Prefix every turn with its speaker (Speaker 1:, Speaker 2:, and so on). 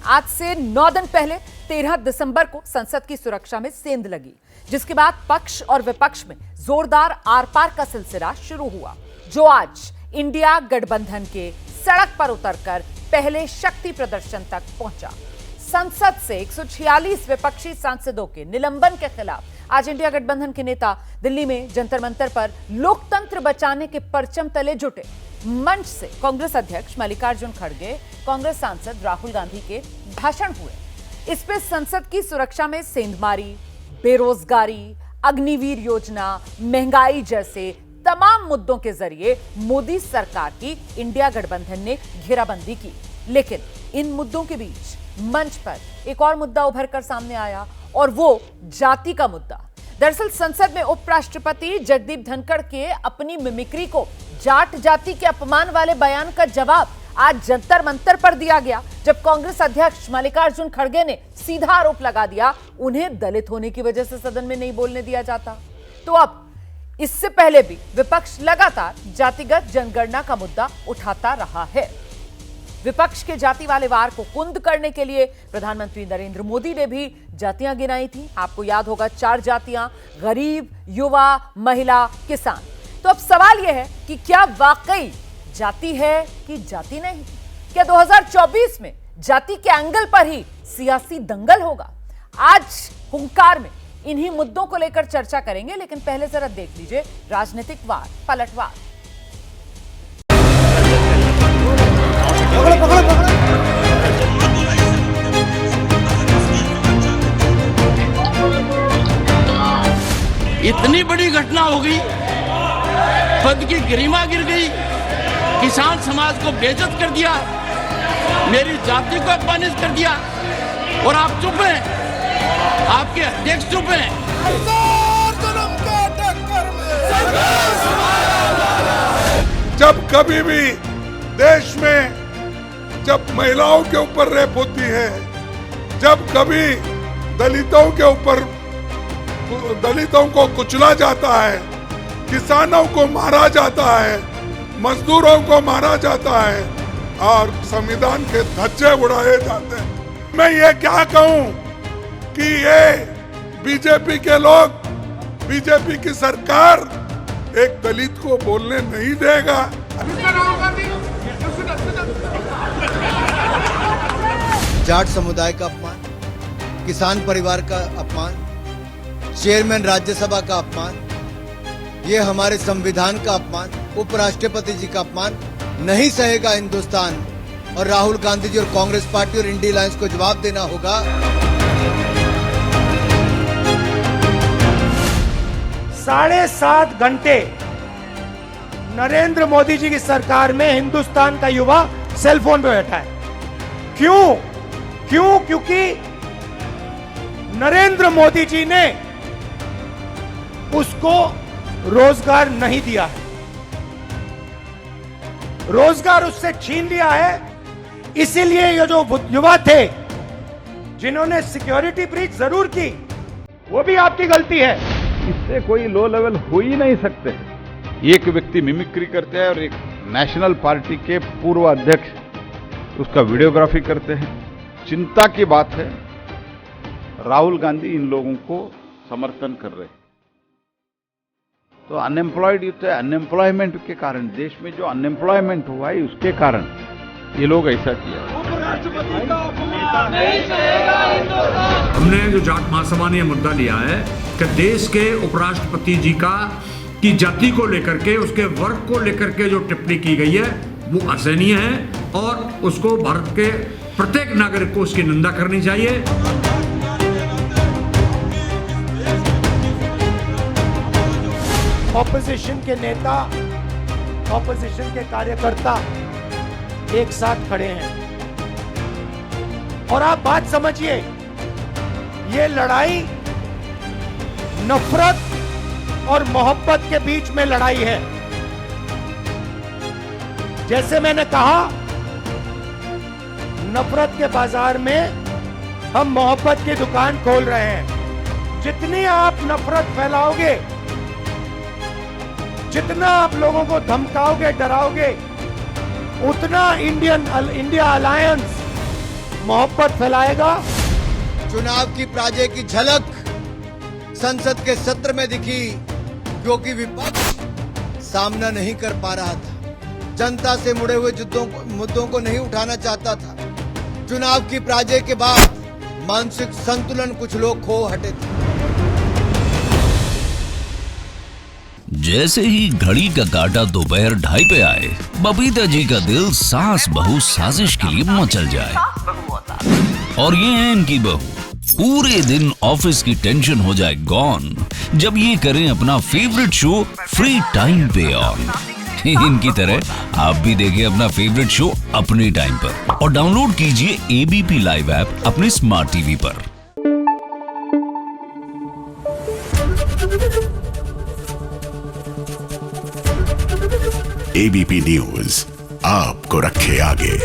Speaker 1: आज से 9 दिन पहले 13 दिसंबर को संसद की सुरक्षा में सेंध लगी, जिसके बाद पक्ष और विपक्ष में जोरदार आर पार का सिलसिला शुरू हुआ, जो आज इंडिया गठबंधन के सड़क पर उतरकर पहले शक्ति प्रदर्शन तक पहुंचा। संसद से 146 विपक्षी सांसदों के निलंबन के खिलाफ आज इंडिया गठबंधन के नेता दिल्ली में जंतर मंतर पर लोकतंत्र बचाने के परचम तले जुटे। मंच से कांग्रेस अध्यक्ष मल्लिकार्जुन खड़गे, कांग्रेस सांसद राहुल गांधी के भाषण हुए। इस पे संसद की सुरक्षा में सेंधमारी, बेरोजगारी, अग्निवीर योजना, महंगाई जैसे तमाम मुद्दों के जरिए मोदी सरकार की इंडिया गठबंधन ने घेराबंदी की। लेकिन इन मुद्दों के बीच मंच पर एक और मुद्दा उभर कर सामने आया, और वो जाति का मुद्दा। दरअसल संसद में उपराष्ट्रपति जगदीप धनखड़ के अपनी मिमिक्री को जाट जाति के अपमान वाले बयान का जवाब आज जंतर मंतर पर दिया गया, जब कांग्रेस अध्यक्ष मल्लिकार्जुन खड़गे ने सीधा आरोप लगा दिया उन्हें दलित होने की वजह से सदन में नहीं बोलने दिया जाता। तो अब इससे पहले भी विपक्ष लगातार जातिगत जनगणना का मुद्दा उठाता रहा है। विपक्ष के जाति वाले वार को कुंद करने के लिए प्रधानमंत्री नरेंद्र मोदी ने भी जातियां गिनाई थी। आपको याद होगा 4 जातियां, गरीब, युवा, महिला, किसान। तो अब सवाल यह है कि क्या वाकई जाति है कि जाति नहीं? क्या 2024 में जाति के एंगल पर ही सियासी दंगल होगा? आज हुंकार में इन्हीं मुद्दों को लेकर चर्चा करेंगे, लेकिन पहले जरा देख लीजिए राजनीतिक वार, पलटवार।
Speaker 2: इतनी बड़ी घटना हो गई, पद की गरिमा गिर गई, किसान समाज को बेइज्जत कर दिया, मेरी जाति को अपमानित कर दिया, और आप चुप हैं, आपके अध्यक्ष चुप हैं।
Speaker 3: जब कभी भी देश में जब महिलाओं के ऊपर रेप होती है, जब कभी दलितों को कुचला जाता है, किसानों को मारा जाता है, मजदूरों को मारा जाता है और संविधान के धज्जे उड़ाए जाते हैं, मैं ये क्या कहूं कि ये बीजेपी के लोग, बीजेपी की सरकार एक दलित को बोलने नहीं देगा।
Speaker 4: जाट समुदाय का अपमान, किसान परिवार का अपमान, चेयरमैन राज्यसभा का अपमान, ये हमारे संविधान का अपमान, उपराष्ट्रपति जी का अपमान नहीं सहेगा हिंदुस्तान। और राहुल गांधी जी और कांग्रेस पार्टी और इंडिया अलायंस को जवाब देना होगा।
Speaker 5: 7.5 घंटे नरेंद्र मोदी जी की सरकार में हिंदुस्तान का युवा सेल फोन पे बैठा है। क्योंकि नरेंद्र मोदी जी ने उसको रोजगार नहीं दिया है, रोजगार उससे छीन लिया है। इसीलिए ये जो युवा थे जिन्होंने सिक्योरिटी ब्रीच जरूर की, वो भी आपकी गलती है।
Speaker 6: इससे कोई लो लेवल हो ही नहीं सकते। एक व्यक्ति मिमिक्री करते हैं और एक नेशनल पार्टी के पूर्व अध्यक्ष उसका वीडियोग्राफी करते हैं। चिंता की बात है, राहुल गांधी इन लोगों को समर्थन कर रहे हैं। तो अनएम्प्लॉयड यूथ है, अनएम्प्लॉयमेंट के कारण, देश में जो अनएम्प्लॉयमेंट हुआ है उसके कारण ये लोग ऐसा किया।
Speaker 7: हमने जो जाट महासभा ने यह मुद्दा लिया है कि देश के उपराष्ट्रपति जी की जाति को लेकर के, उसके वर्ग को लेकर के जो टिप्पणी की गई है वो असहनीय है, और उसको भारत के प्रत्येक नागरिक को उसकी निंदा करनी चाहिए।
Speaker 5: ऑपोजिशन के नेता, ऑपोजिशन के कार्यकर्ता एक साथ खड़े हैं, और आप बात समझिए, ये लड़ाई नफरत और मोहब्बत के बीच में लड़ाई है। जैसे मैंने कहा, नफरत के बाजार में हम मोहब्बत की दुकान खोल रहे हैं। जितनी आप नफरत फैलाओगे, जितना आप लोगों को धमकाओगे, डराओगे, उतना इंडिया अलायंस मोहब्बत फैलाएगा।
Speaker 4: चुनाव की पराजय की झलक संसद के सत्र में दिखी, क्योंकि विपक्ष सामना नहीं कर पा रहा था, जनता से मुड़े हुए मुद्दों को नहीं उठाना चाहता था। चुनाव की पराजय के बाद मानसिक संतुलन कुछ लोग खो हटे थे।
Speaker 8: जैसे ही घड़ी का काटा दोपहर 2:30 पे आए, बबीता जी का दिल सास बहू साजिश के लिए मचल जाए। और ये है इनकी बहू, पूरे दिन ऑफिस की टेंशन हो जाए गॉन जब ये करें अपना फेवरेट शो फ्री टाइम पे ऑन। इनकी तरह आप भी देखिए अपना फेवरेट शो अपने टाइम पर और डाउनलोड कीजिए एबीपी लाइव ऐप अपने स्मार्ट टीवी पर।
Speaker 9: एबीपी न्यूज आपको रखे आगे।